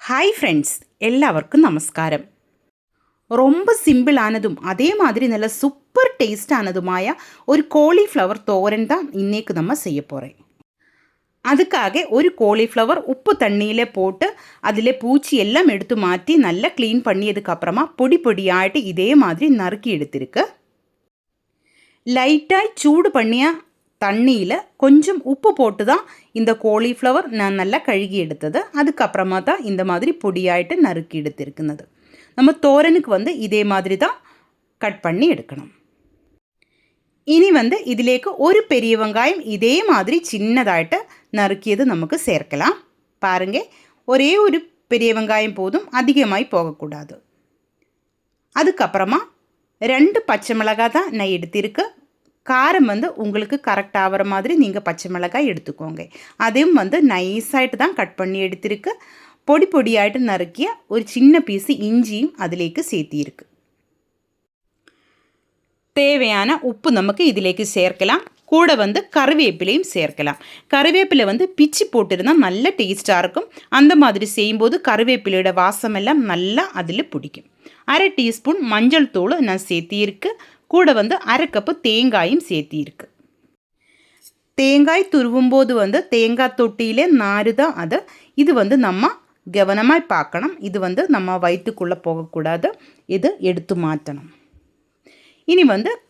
Hi friends, எல்லாருக்கும் நமஸ்காரம். ரொம்ப சிம்பிளானதும் அதே மாதிரி நல்ல சூப்பர் டேஸ்டானதுமாய ஒரு காலிஃப்ளவர் தோரன் தான் இன்னைக்கு நம்ம செய்ய போகிறேன். அதுக்காக ஒரு காலிஃப்ளவர் உப்பு தண்ணியில் போட்டு அதில் பூச்சி எல்லாம் எடுத்து மாற்றி நல்லா க்ளீன் பண்ணியதுக்கப்புறமா பொடி பொடியாகிட்டு இதே மாதிரி நறுக்கி எடுத்திருக்கு. லைட்டாக சூடு பண்ணிய தண்ணியில் கொஞ்சம் உப்பு போட்டு தான் இந்த காலிஃப்ளவர் நான் நல்லா கழுகி எடுத்தது. அதுக்கப்புறமா தான் இந்த மாதிரி பொடியாயிட்டு நறுக்கி எடுத்திருக்குது. நம்ம தோரனுக்கு இதே மாதிரி தான் கட் பண்ணி எடுக்கணும். இனி இதிலேக்கு ஒரு பெரிய வெங்காயம் இதே மாதிரி சின்னதாயிட்டு நறுக்கியது நமக்கு சேர்க்கலாம். பாருங்கள், ஒரே ஒரு பெரிய வெங்காயம் போதும், அதிகமாய் போகக்கூடாது. அதுக்கப்புறமா 2 பச்சை மிளகாய் தான் நான் எடுத்திருக்கு. காரம் உங்களுக்கு கரெக்டாக ஆகிற மாதிரி நீங்கள் பச்சை மிளகாய் எடுத்துக்கோங்க. அதையும் நைஸாகிட்டு தான் கட் பண்ணி எடுத்திருக்கு. பொடி பொடியாகிட்டு நறுக்கிய ஒரு சின்ன பீஸு இஞ்சியும் அதிலேக்கு சேர்த்திருக்கு. தேவையான உப்பு நமக்கு இதிலேக்கு சேர்க்கலாம். கூட கருவேப்பிலையும் சேர்க்கலாம். கருவேப்பிலை பிச்சு போட்டிருந்தால் நல்ல டேஸ்ட்டாக இருக்கும். அந்த மாதிரி செய்யும்போது கருவேப்பிலையோட வாசமெல்லாம் நல்லா அதில் பிடிக்கும். 1/2 டீஸ்பூன் மஞ்சள் தூள் நான் சேர்த்திருக்கு. கூட 1/2 கப்பு தேங்காயும் சேர்த்திருக்கு. தேங்காய் துருவும் போது தேங்காய் தொட்டியிலே நாறு தான் அது. இது நம்ம கவனமாக பார்க்கணும். இது நம்ம வயிற்றுக்குள்ளே போகக்கூடாது. இது எடுத்து மாற்றணும். இனி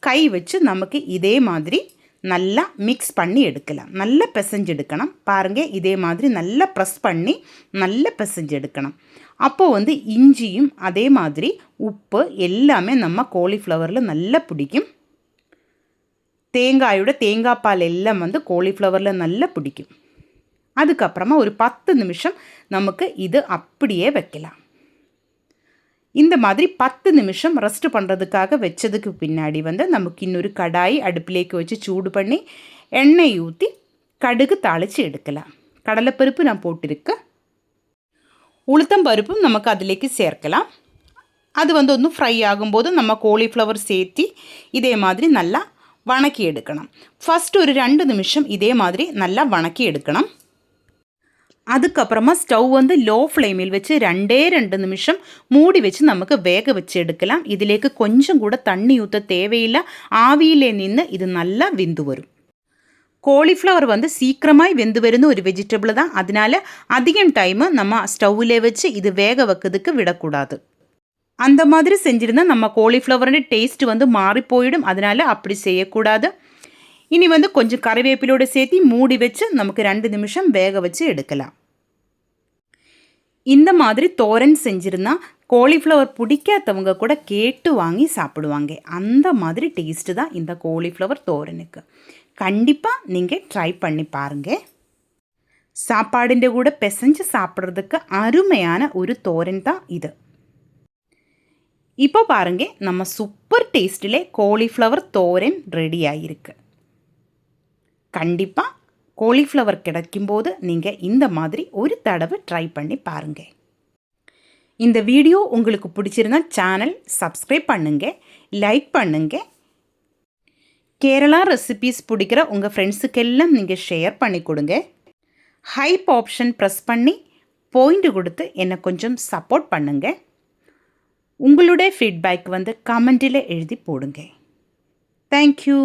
கை வச்சு நமக்கு இதே மாதிரி நல்லா மிக்ஸ் பண்ணி எடுக்கலாம். நல்லா பிசைஞ்சு எடுக்கணும். பாருங்கள், இதே மாதிரி நல்லா ப்ரெஸ் பண்ணி நல்லா பிசைஞ்சு எடுக்கணும். அப்போது இஞ்சியும் அதே மாதிரி உப்பு எல்லாமே நம்ம காலிஃப்ளவரில் நல்லா பிடிக்கும். தேங்காய் பால் எல்லாம் காலிஃப்ளவரில் நல்லா பிடிக்கும். அதுக்கப்புறமா ஒரு 10 நிமிஷம் நமக்கு இது அப்படியே வைக்கலாம். இந்த மாதிரி 10 நிமிஷம் ரெஸ்ட் பண்ணுறதுக்காக வச்சதுக்கு பின்னாடி நமக்கு இன்னொரு கடாய் அடுப்பிலேக்கு வச்சு சூடு பண்ணி எண்ணெய் ஊற்றி கடுகு தாளித்து எடுக்கலாம். கடலைப்பருப்பு நான் போட்டிருக்கேன். உளுத்தம் பருப்பும் நமக்கு அதிலேக்கு சேர்க்கலாம். அது ஒன்று ஃப்ரை ஆகும்போது நம்ம காலிஃப்ளவர் சேர்த்தி இதே மாதிரி நல்லா வணக்கி எடுக்கணும். ஃபஸ்ட்டு ஒரு 2 நிமிஷம் இதே மாதிரி நல்லா வணக்கி எடுக்கணும். அதுக்கப்புறமா ஸ்டவ் லோ ஃப்ளேமில் வச்சு 2 நிமிஷம் மூடி வச்சு நமக்கு வேக வச்சு எடுக்கலாம். இதிலேக்கு கொஞ்சம் கூட தண்ணி ஊற்ற தேவையில்லை. ஆவியிலே நின்று இது நல்லா வெந்து வரும். காலிஃப்ளவர் சீக்கிரமாக வெந்து வருന്ന ஒரு வெஜிடபிள் தான். அதனால அதிகம் டைமு நம்ம ஸ்டவ்விலே வச்சு இது வேக வைக்கிறதுக்கு விடக்கூடாது. அந்த மாதிரி செஞ்சுருந்தால் நம்ம காலிஃப்ளவரோட டேஸ்ட்டு மாறி போயிடும். அதனால் அப்படி செய்யக்கூடாது. இனி கொஞ்சம் கறிவேப்பிலோடு சேர்த்து மூடி வச்சு நமக்கு 2 நிமிஷம் வேக வச்சு எடுக்கலாம். இந்த மாதிரி தோரன் செஞ்சுருந்தா காலிஃப்ளவர் பிடிக்காதவங்க கூட கேட்டு வாங்கி சாப்பிடுவாங்க. அந்த மாதிரி டேஸ்ட்டு தான் இந்த காலிஃப்ளவர் தோரனுக்கு. கண்டிப்பாக நீங்கள் ட்ரை பண்ணி பாருங்கள். சாப்பாடிൻ്റെ கூட பிசைஞ்சு சாப்பிட்றதுக்கு அருமையான ஒரு தோரன் தான் இது. இப்போ பாருங்கள், நம்ம சூப்பர் டேஸ்ட்டிலே காலிஃப்ளவர் தோரன் ரெடி ஆகிருக்கு. கண்டிப்பாக காலிஃப்ளவர் கிடைக்கும்போது நீங்கள் இந்த மாதிரி ஒரு தடவை ட்ரை பண்ணி பாருங்கள். இந்த வீடியோ உங்களுக்கு பிடிச்சிருந்தா சேனல் சப்ஸ்கிரைப் பண்ணுங்கள், லைக் பண்ணுங்கள். கேரளா ரெசிபீஸ் பிடிக்கிற உங்கள் ஃப்ரெண்ட்ஸுக்கெல்லாம் நீங்கள் ஷேர் பண்ணி கொடுங்க. ஹைப் ஆப்ஷன் ப்ரெஸ் பண்ணி பாயிண்ட் கொடுத்து என்னை கொஞ்சம் சப்போர்ட் பண்ணுங்கள். உங்களுடைய ஃபீட்பேக் கமெண்ட்டில் எழுதி போடுங்க. தேங்க்யூ.